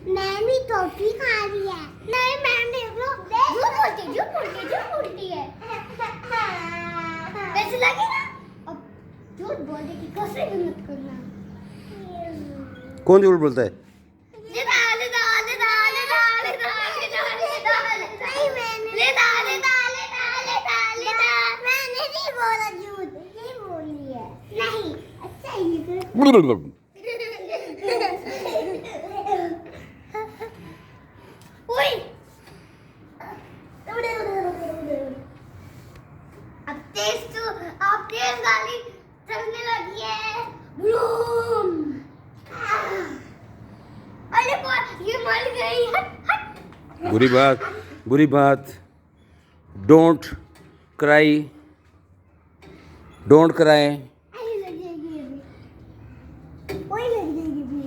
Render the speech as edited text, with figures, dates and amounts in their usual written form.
मैंने toffee खा रही है। नहीं मैम देख लो, झूठ बोलती है। वैसे लगेगा अब झूठ बोलने की कोशिश भी मत करना। कौन झूठ बोलता है? मैंने नहीं बोला झूठ, ये बोली है। नहीं अच्छा ही अब तेज गाड़ी चलने लगी है। ब्लूम। अरे ये मर गई। हट हट। बुरी बात। Don't cry. लगेगी अभी। वही लगेगी भी।